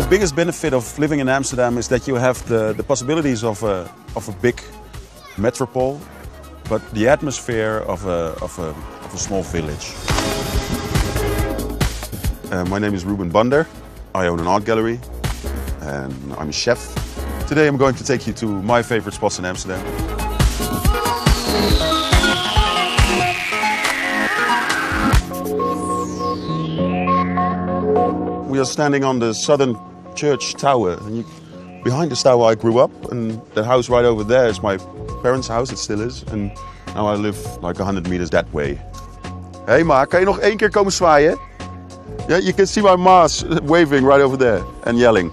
The biggest benefit of living in Amsterdam is that you have the possibilities of a big metropole, but the atmosphere of a small village. My name is Ruben Bander. I own an art gallery and I'm a chef. Today I'm going to take you to my favorite spots in Amsterdam. We are standing on the southern church tower. And behind this tower I grew up, and the house right over there is my parents' house, it still is. And now I live like 100 meters that way. Hey ma, kan je nog één keer komen zwaaien? Yeah, you can see my ma waving right over there and yelling.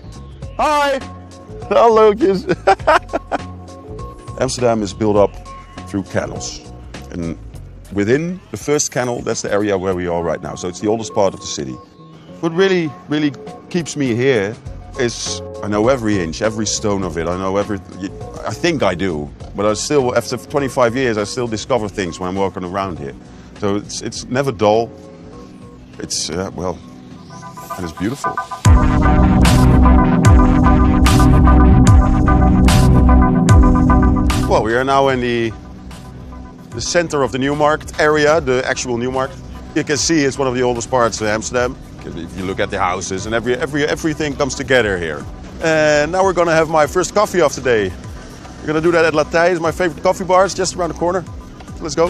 Hi! Hallo kids! Amsterdam is built up through canals. And within the first canal, that's the area where we are right now. So it's the oldest part of the city. What really keeps me here is I know every inch, every stone of it. I think I do, but I still, after 25 years, I still discover things when I'm walking around here. So it's never dull. It's, well, and it's beautiful. Well, we are now in the center of the Newmarkt area, the actual Newmarkt. You can see it's one of the oldest parts of Amsterdam. If you look at the houses and everything comes together here. And now we're gonna have my first coffee of the day. We're gonna do that at Latijs, my favorite coffee bar. It's just around the corner. So let's go.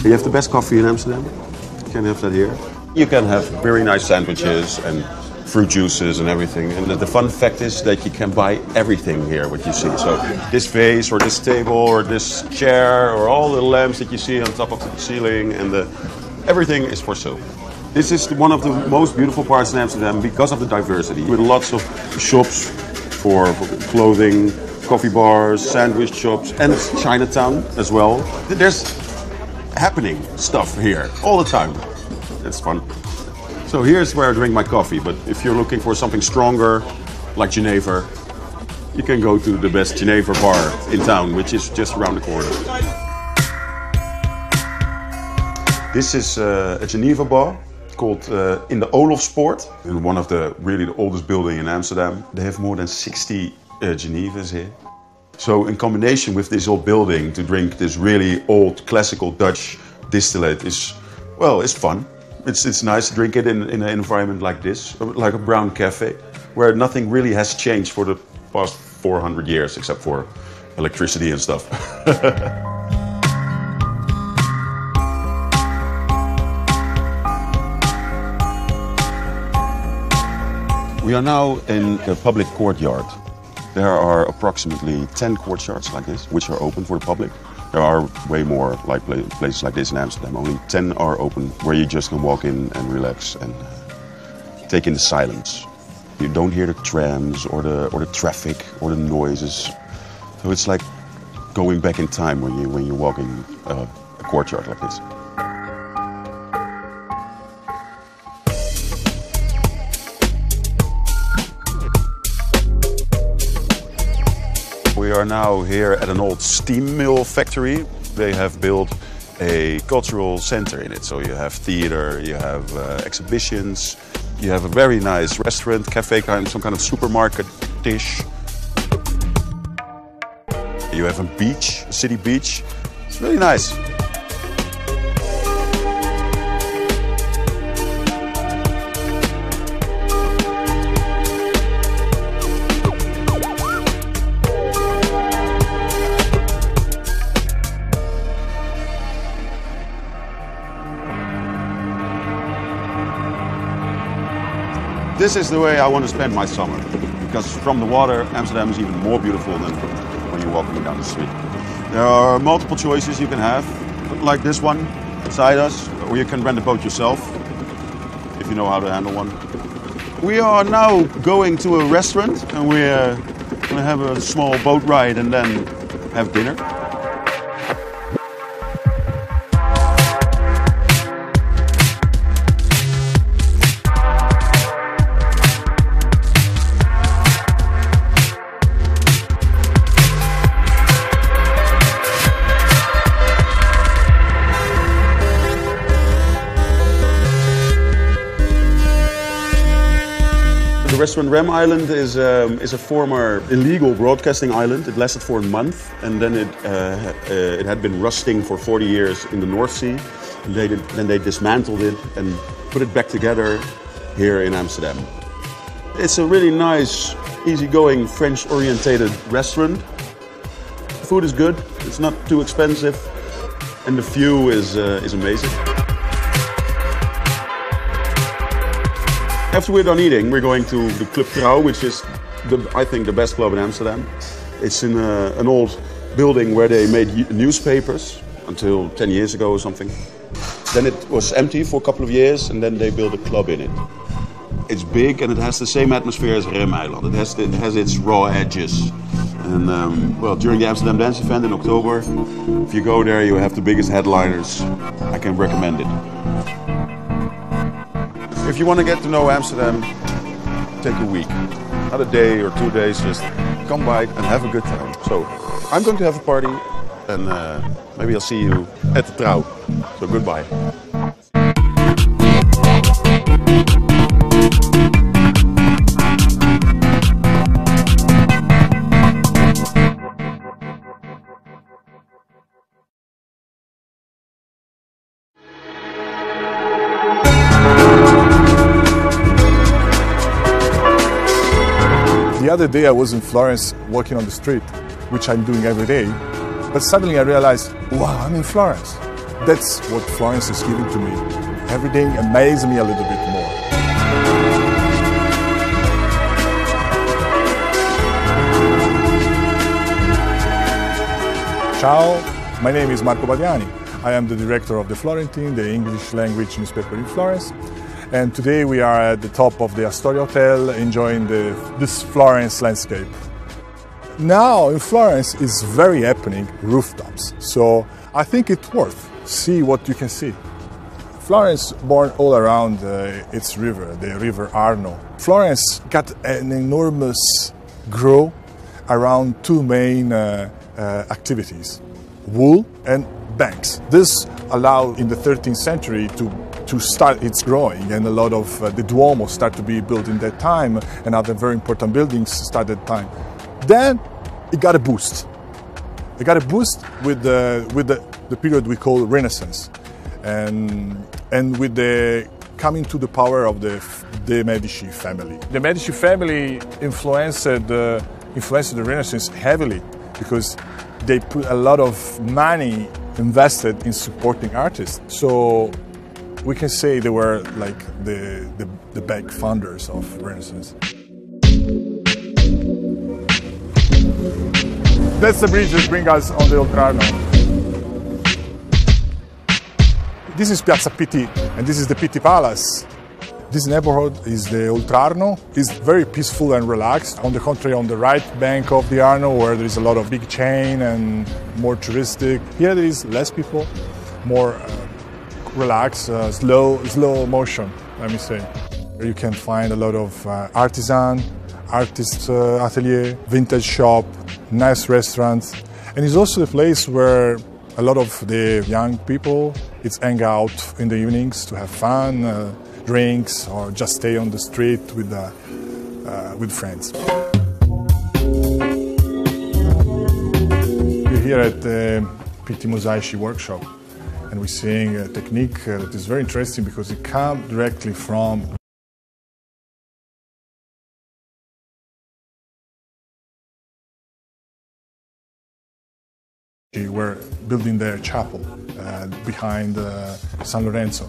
You have the best coffee in Amsterdam. You can have that here. You can have very nice sandwiches and fruit juices and everything. And the fun fact is that you can buy everything here, what you see. So this vase or this table or this chair or all the lamps that you see on top of the ceiling, and everything is for sale. This is one of the most beautiful parts in Amsterdam because of the diversity. With lots of shops for clothing, coffee bars, sandwich shops, and Chinatown as well. There's happening stuff here all the time. It's fun. So here's where I drink my coffee, but if you're looking for something stronger, like Geneva, you can go to the best Geneva bar in town, which is just around the corner. This is a Geneva bar called in the Olofspoort, in one of the oldest buildings in Amsterdam. They have more than 60 Genevas here. So in combination with this old building, to drink this really old classical Dutch distillate is, well, it's fun. It's nice to drink it in an environment like this, like a brown cafe, where nothing really has changed for the past 400 years, except for electricity and stuff. We are now in a public courtyard. There are approximately 10 courtyards like this, which are open for the public. There are way more like places like this in Amsterdam. Only 10 are open, where you just can walk in and relax and take in the silence. You don't hear the trams or the traffic or the noises. So it's like going back in time when you walk in a courtyard like this. We are now here at an old steam mill factory. They have built a cultural center in it. So you have theater, you have exhibitions, you have a very nice restaurant, cafe, some kind of supermarket dish. You have a beach, a city beach. It's really nice. This is the way I want to spend my summer, because from the water, Amsterdam is even more beautiful than when you're walking down the street. There are multiple choices you can have, like this one beside us, or you can rent a boat yourself, if you know how to handle one. We are now going to a restaurant, and we're going to have a small boat ride and then have dinner. restaurant Rem Island is a former illegal broadcasting island. It lasted for a month, and then it had been rusting for 40 years in the North Sea. And then they dismantled it and put it back together here in Amsterdam. It's a really nice, easygoing, French-orientated restaurant. Food is good. It's not too expensive, and the view is amazing. After we're done eating, we're going to the Club Trouw, which is, I think, the best club in Amsterdam. It's in an old building where they made newspapers until 10 years ago or something. Then it was empty for a couple of years, and then they built a club in it. It's big, and it has the same atmosphere as Rem Island. It has its raw edges. And well, during the Amsterdam Dance Event in October, if you go there, you have the biggest headliners. I can recommend it. If you want to get to know Amsterdam, take a week. Not a day or 2 days, just come by and have a good time. So, I'm going to have a party, and maybe I'll see you at the Trouw. So, goodbye. The other day I was in Florence walking on the street, which I'm doing every day, but suddenly I realized, wow, I'm in Florence. That's what Florence is giving to me. Everything amazes me a little bit more. Ciao, my name is Marco Badiani. I am the director of the Florentine, the English language newspaper in Florence. And today we are at the top of the Astoria Hotel enjoying this Florence landscape. Now in Florence is very happening rooftops, so I think it's worth see what you can see. Florence born all around its river, the river Arno. Florence got an enormous growth around two main activities, wool and banks. This allowed in the 13th century to start its growing, and a lot of the Duomo started to be built in that time, and other very important buildings started at that time. Then it got a boost. It got a boost with the period we call Renaissance, and with the coming to the power of the Medici family. The Medici family influenced the Renaissance heavily because they put a lot of money invested in supporting artists. So we can say they were like the big founders of Renaissance. That's the bridge that brings us on the Oltrarno. This is Piazza Pitti, and this is the Pitti Palace. This neighborhood is the Oltrarno. It's very peaceful and relaxed. On the contrary, on the right bank of the Arno, where there is a lot of big chain and more touristic. Here there is less people, more relaxed, slow motion, let me say. You can find a lot of artist atelier, vintage shop, nice restaurants. And it's also the place where a lot of the young people hang out in the evenings to have fun, drinks, or just stay on the street with friends. We're here at the Pitti Mosaici workshop, and we're seeing a technique that is very interesting because it comes directly from were building their chapel behind San Lorenzo.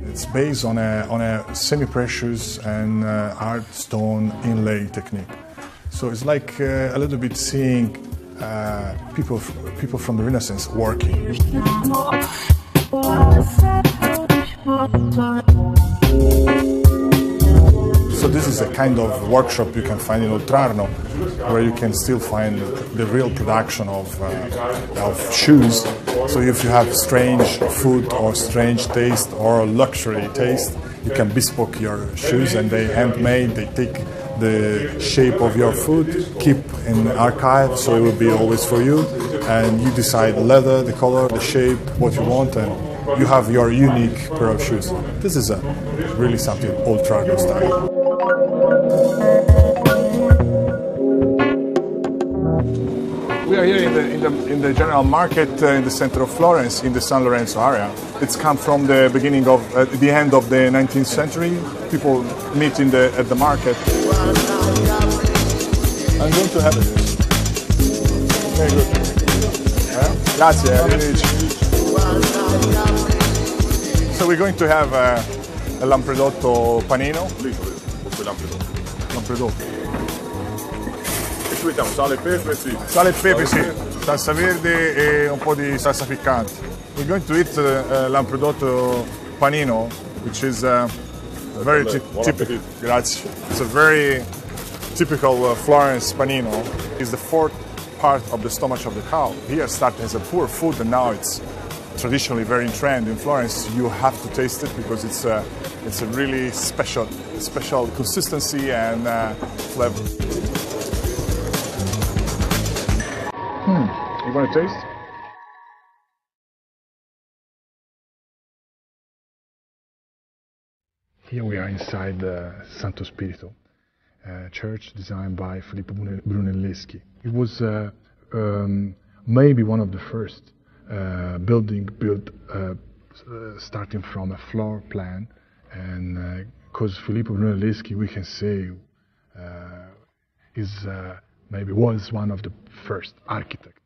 It's based on a semi-precious and hard stone inlay technique. So it's like a little bit seeing people from the Renaissance working. So this is a kind of workshop you can find in Oltrarno, where you can still find the real production of shoes. So if you have strange food or strange taste or luxury taste, you can bespoke your shoes, and they handmade. They take the shape of your foot, keep in archive, so it will be always for you. And you decide the leather, the color, the shape, what you want, and you have your unique pair of shoes. This is really something Oltrarno style. are here in the general market in the center of Florence, in the San Lorenzo area. It's come from the beginning of the end of the 19th century. People meet at the market. I'm going to have it. Very good. Grazie, arrivederci. So we're going to have a lampredotto panino. Lampredotto. E qui mettiamo sale e pepe, sì. Sale e pepe, sì. Salsa verde e un po' di salsa piccante. We're going to eat lampredotto panino, which is very typical. Grazie. It's a very typical Florence panino. It's the fourth part of the stomach of the cow. Here started as a poor food, and now it's traditionally very in trend in Florence. You have to taste it because it's a really special consistency and flavor. You want to taste? Here we are inside the Santo Spirito, a church designed by Filippo Brunelleschi. It was maybe one of the first building built starting from a floor plan, and because Filippo Brunelleschi, we can say, maybe was one of the first architects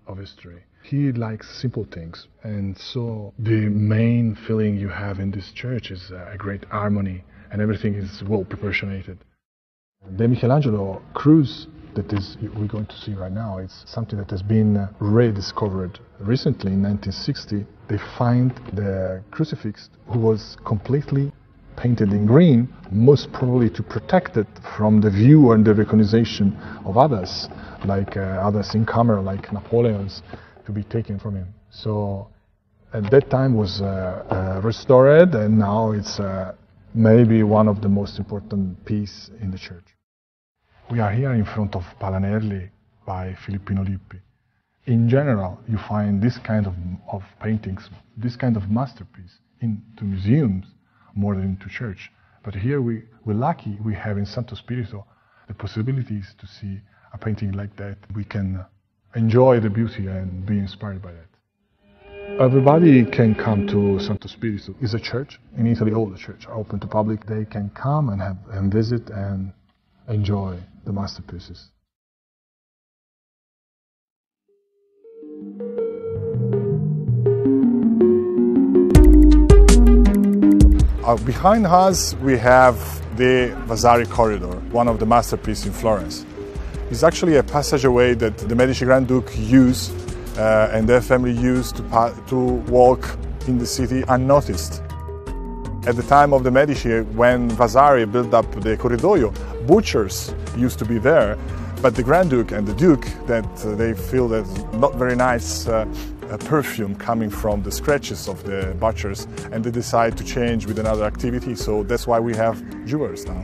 of history. He likes simple things, and so the main feeling you have in this church is a great harmony, and everything is well proportionated. The Michelangelo cruise that we're going to see right now, it's something that has been rediscovered recently in 1960. They find the crucifix who was completely painted in green, most probably to protect it from the view and the recognition of others, like others in camera, like Napoleon's, to be taken from him. So at that time was restored, and now it's maybe one of the most important pieces in the church. We are here in front of Palanerli by Filippino Lippi. In general, you find this kind of paintings, this kind of masterpiece into museums more than into church. But here we're lucky we have in Santo Spirito the possibilities to see a painting like that. We can enjoy the beauty and be inspired by that. Everybody can come to Santo Spirito. It's a church. In Italy, all the churches are open to public. They can come and visit and enjoy the masterpieces. Behind us we have the Vasari Corridor, one of the masterpieces in Florence. It's actually a passageway that the Medici Grand Duke used and their family used to walk in the city unnoticed. At the time of the Medici, when Vasari built up the Corridoio, butchers used to be there, but the Grand Duke and the Duke, that they feel that not very nice perfume coming from the scratches of the butchers, and they decide to change with another activity, so that's why we have jewelers now.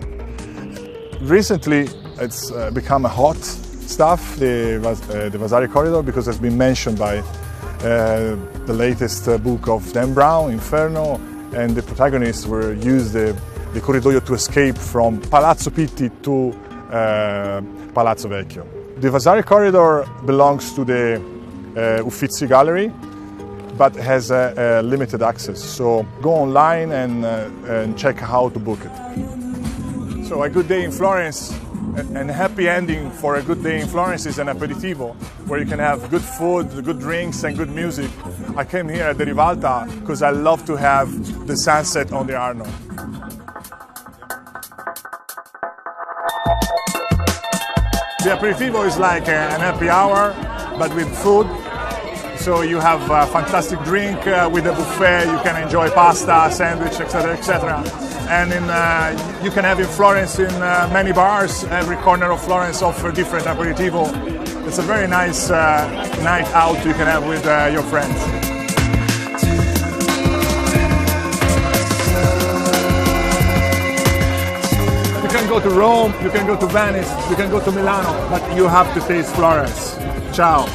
Recently, it's become a hot stuff, the Vasari Corridor, because it's been mentioned by the latest book of Dan Brown, Inferno, and the protagonists used the Corridoio to escape from Palazzo Pitti to Palazzo Vecchio. The Vasari Corridor belongs to the Uffizi Gallery, but has a limited access, so go online and check how to book it. So a good day in Florence, and a happy ending for a good day in Florence is an aperitivo, where you can have good food, good drinks and good music. I came here at the Rivalta because I love to have the sunset on the Arno. The aperitivo is like an happy hour, but with food. So you have a fantastic drink with a buffet, you can enjoy pasta, sandwich, etc., etc. And you can have in Florence in many bars. Every corner of Florence offers different aperitivo. It's a very nice night out you can have with your friends. You can go to Rome, you can go to Venice, you can go to Milano, but you have to taste Florence. Ciao.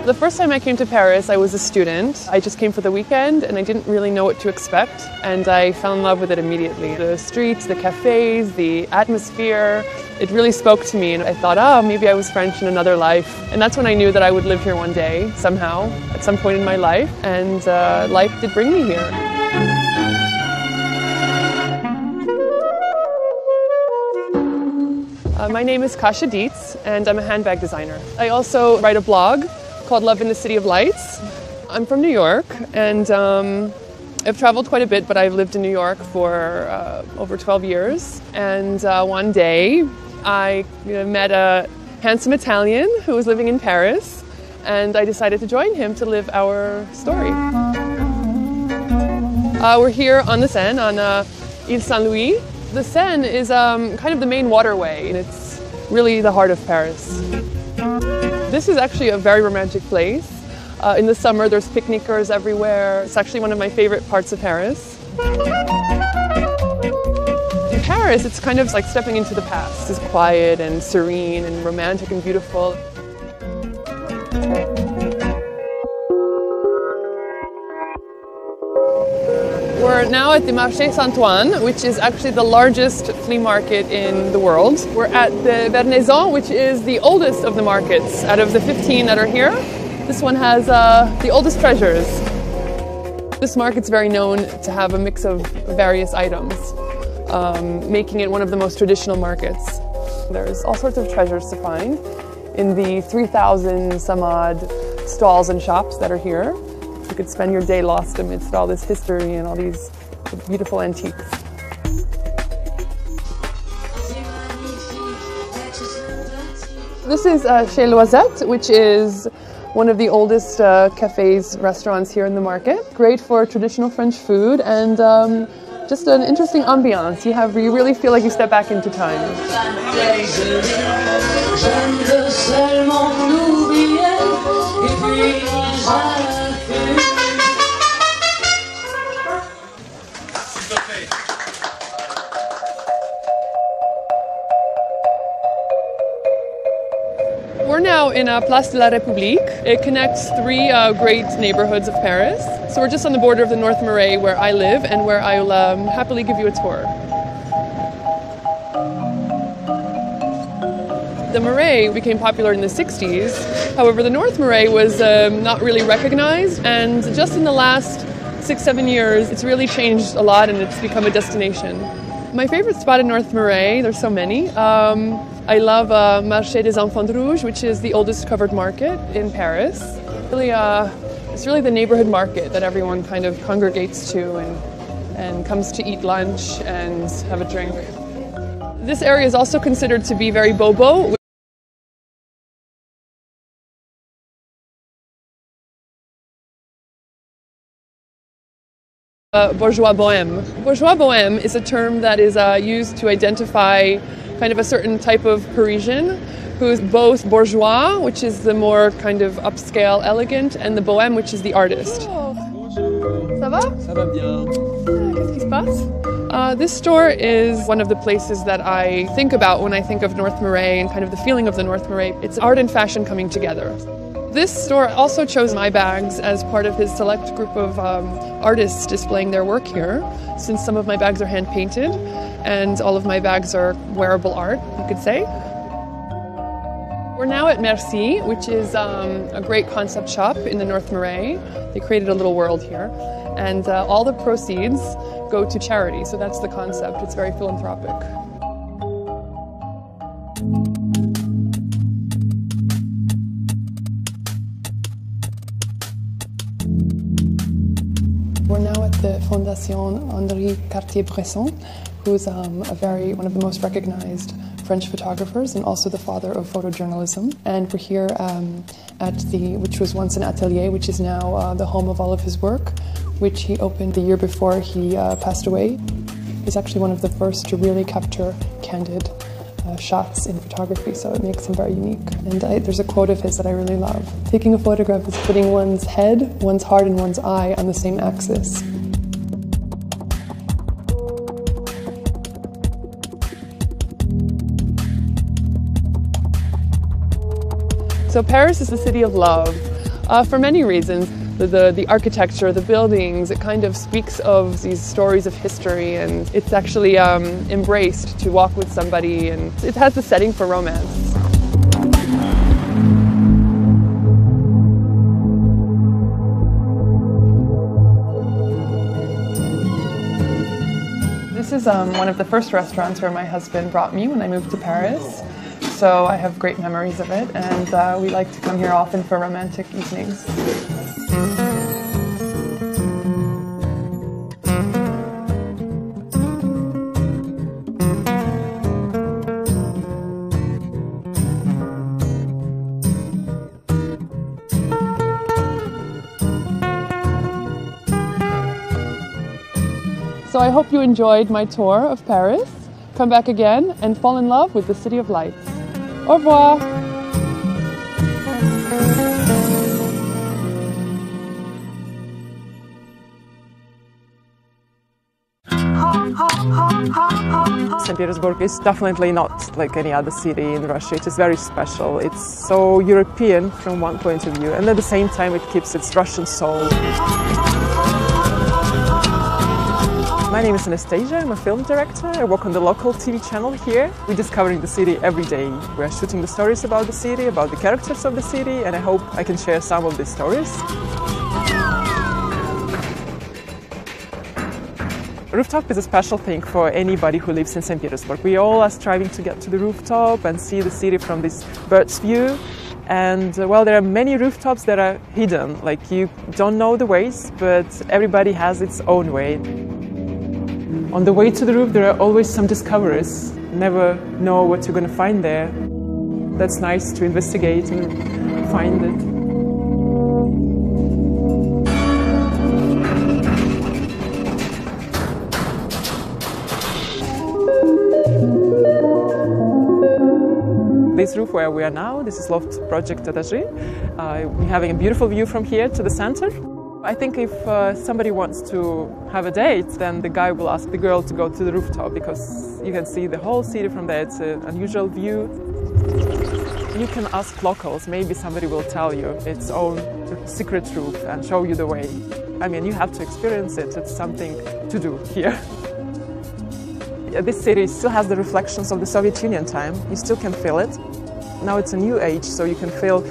The The first time I came to Paris, I was a student. I just came for the weekend and I didn't really know what to expect, and I fell in love with it immediately. The streets, the cafes, the atmosphere, it really spoke to me, and I thought, oh, maybe I was French in another life. And that's when I knew that I would live here one day, somehow, at some point in my life, and life did bring me here. My name is Kasia Dietz, and I'm a handbag designer. I also write a blog called Love in the City of Lights. I'm from New York, and I've traveled quite a bit, but I've lived in New York for over 12 years. And one day, I met a handsome Italian who was living in Paris, and I decided to join him to live our story. We're here on the Seine, on Ile Saint-Louis. The Seine is kind of the main waterway, and it's really the heart of Paris. This is actually a very romantic place. In the summer, there's picnickers everywhere. It's actually one of my favorite parts of Paris. In Paris, it's kind of like stepping into the past. It's quiet and serene and romantic and beautiful. We're now at the Marché Saint-Ouen, which is actually the largest flea market in the world. We're at the Vernaison, which is the oldest of the markets. Out of the 15 that are here, this one has the oldest treasures. This market's very known to have a mix of various items, making it one of the most traditional markets. There's all sorts of treasures to find in the 3,000 some odd stalls and shops that are here. You could spend your day lost amidst all this history and all these beautiful antiques. This is Chez Loisette, which is one of the oldest cafes, restaurants here in the market. Great for traditional French food and just an interesting ambiance. You really feel like you step back into time. We're now in Place de la République. It connects three great neighborhoods of Paris. So we're just on the border of the North Marais where I live and where I'll happily give you a tour. The Marais became popular in the 60s. However, the North Marais was not really recognized, and just in the last 6-7 years, it's really changed a lot and it's become a destination. My favorite spot in North Marais, there's so many. I love Marché des Enfants Rouges, which is the oldest covered market in Paris. It's really the neighborhood market that everyone kind of congregates to and comes to eat lunch and have a drink. This area is also considered to be very bobo. Bourgeois bohème. Bourgeois bohème is a term that is used to identify kind of a certain type of Parisian who's both bourgeois, which is the more kind of upscale, elegant, and the bohème, which is the artist. Ça va? Ça va bien. Qu'est-ce qui se passe? This store is one of the places that I think about when I think of North Marais and kind of the feeling of the North Marais. It's art and fashion coming together. This store also chose my bags as part of his select group of artists displaying their work here, since some of my bags are hand-painted and all of my bags are wearable art, you could say. We're now at Merci, which is a great concept shop in the North Marais. They created a little world here, and all the proceeds go to charity, so that's the concept. It's very philanthropic. We're now at the Fondation Henri Cartier-Bresson, who's one of the most recognized French photographers and also the father of photojournalism. And we're here which was once an atelier, which is now the home of all of his work, which he opened the year before he passed away. He's actually one of the first to really capture candid shots in photography, so it makes him very unique. And there's a quote of his that I really love. Taking a photograph is putting one's head, one's heart, and one's eye on the same axis. So Paris is the city of love. For many reasons. The architecture, the buildings, it kind of speaks of these stories of history, and it's actually embraced to walk with somebody, and it has the setting for romance. This is one of the first restaurants where my husband brought me when I moved to Paris. So I have great memories of it, and we like to come here often for romantic evenings. So I hope you enjoyed my tour of Paris. Come back again and fall in love with the City of Lights. Au revoir! St. Petersburg is definitely not like any other city in Russia. It is very special. It's so European from one point of view, and at the same time it keeps its Russian soul. My name is Anastasia, I'm a film director. I work on the local TV channel here. We're discovering the city every day. We're shooting the stories about the city, about the characters of the city, and I hope I can share some of these stories. Rooftop is a special thing for anybody who lives in St. Petersburg. We all are striving to get to the rooftop and see the city from this bird's view. And well, there are many rooftops that are hidden, like you don't know the ways, but everybody has its own way. On the way to the roof, there are always some discoveries. You never know what you're going to find there. That's nice to investigate and find it. This roof where we are now, this is Loft Project Etagy. We're having a beautiful view from here to the center. I think if somebody wants to have a date, then the guy will ask the girl to go to the rooftop because you can see the whole city from there. It's an unusual view. You can ask locals, maybe somebody will tell you its own secret roof and show you the way. I mean, you have to experience it. It's something to do here. This city still has the reflections of the Soviet Union time. You still can feel it. Now it's a new age, so you can feel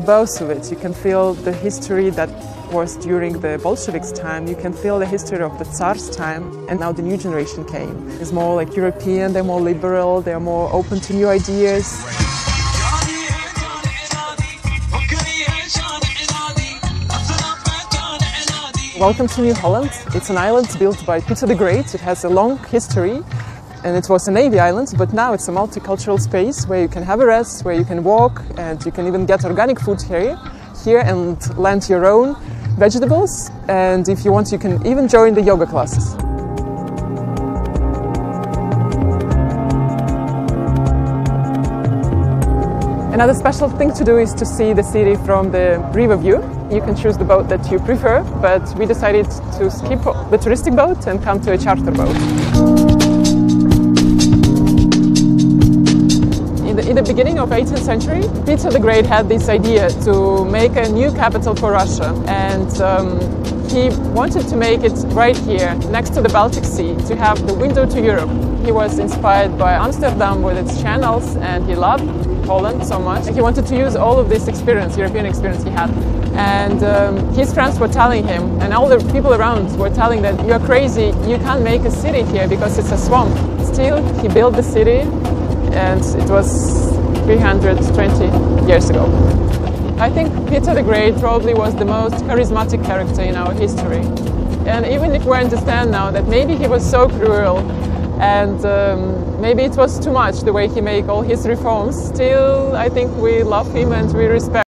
both of it. You can feel the history that was during the Bolsheviks' time. You can feel the history of the Tsar's time, and now the new generation came. It's more like European, they're more liberal, they're more open to new ideas. Welcome to New Holland. It's an island built by Peter the Great. It has a long history. And it was a Navy island, but now it's a multicultural space where you can have a rest, where you can walk, and you can even get organic food here and plant your own vegetables. And if you want, you can even join the yoga classes. Another special thing to do is to see the city from the river view. You can choose the boat that you prefer, but we decided to skip the touristic boat and come to a charter boat. In the beginning of 18th century, Peter the Great had this idea to make a new capital for Russia, and he wanted to make it right here, next to the Baltic Sea, to have the window to Europe. He was inspired by Amsterdam with its channels, and he loved Holland so much. He wanted to use all of this experience, European experience he had. And his friends were telling him, and all the people around were telling that you're crazy, you can't make a city here because it's a swamp. Still, he built the city, and it was 320 years ago. I think Peter the Great probably was the most charismatic character in our history. And even if we understand now that maybe he was so cruel and maybe it was too much the way he made all his reforms, still I think we love him and we respect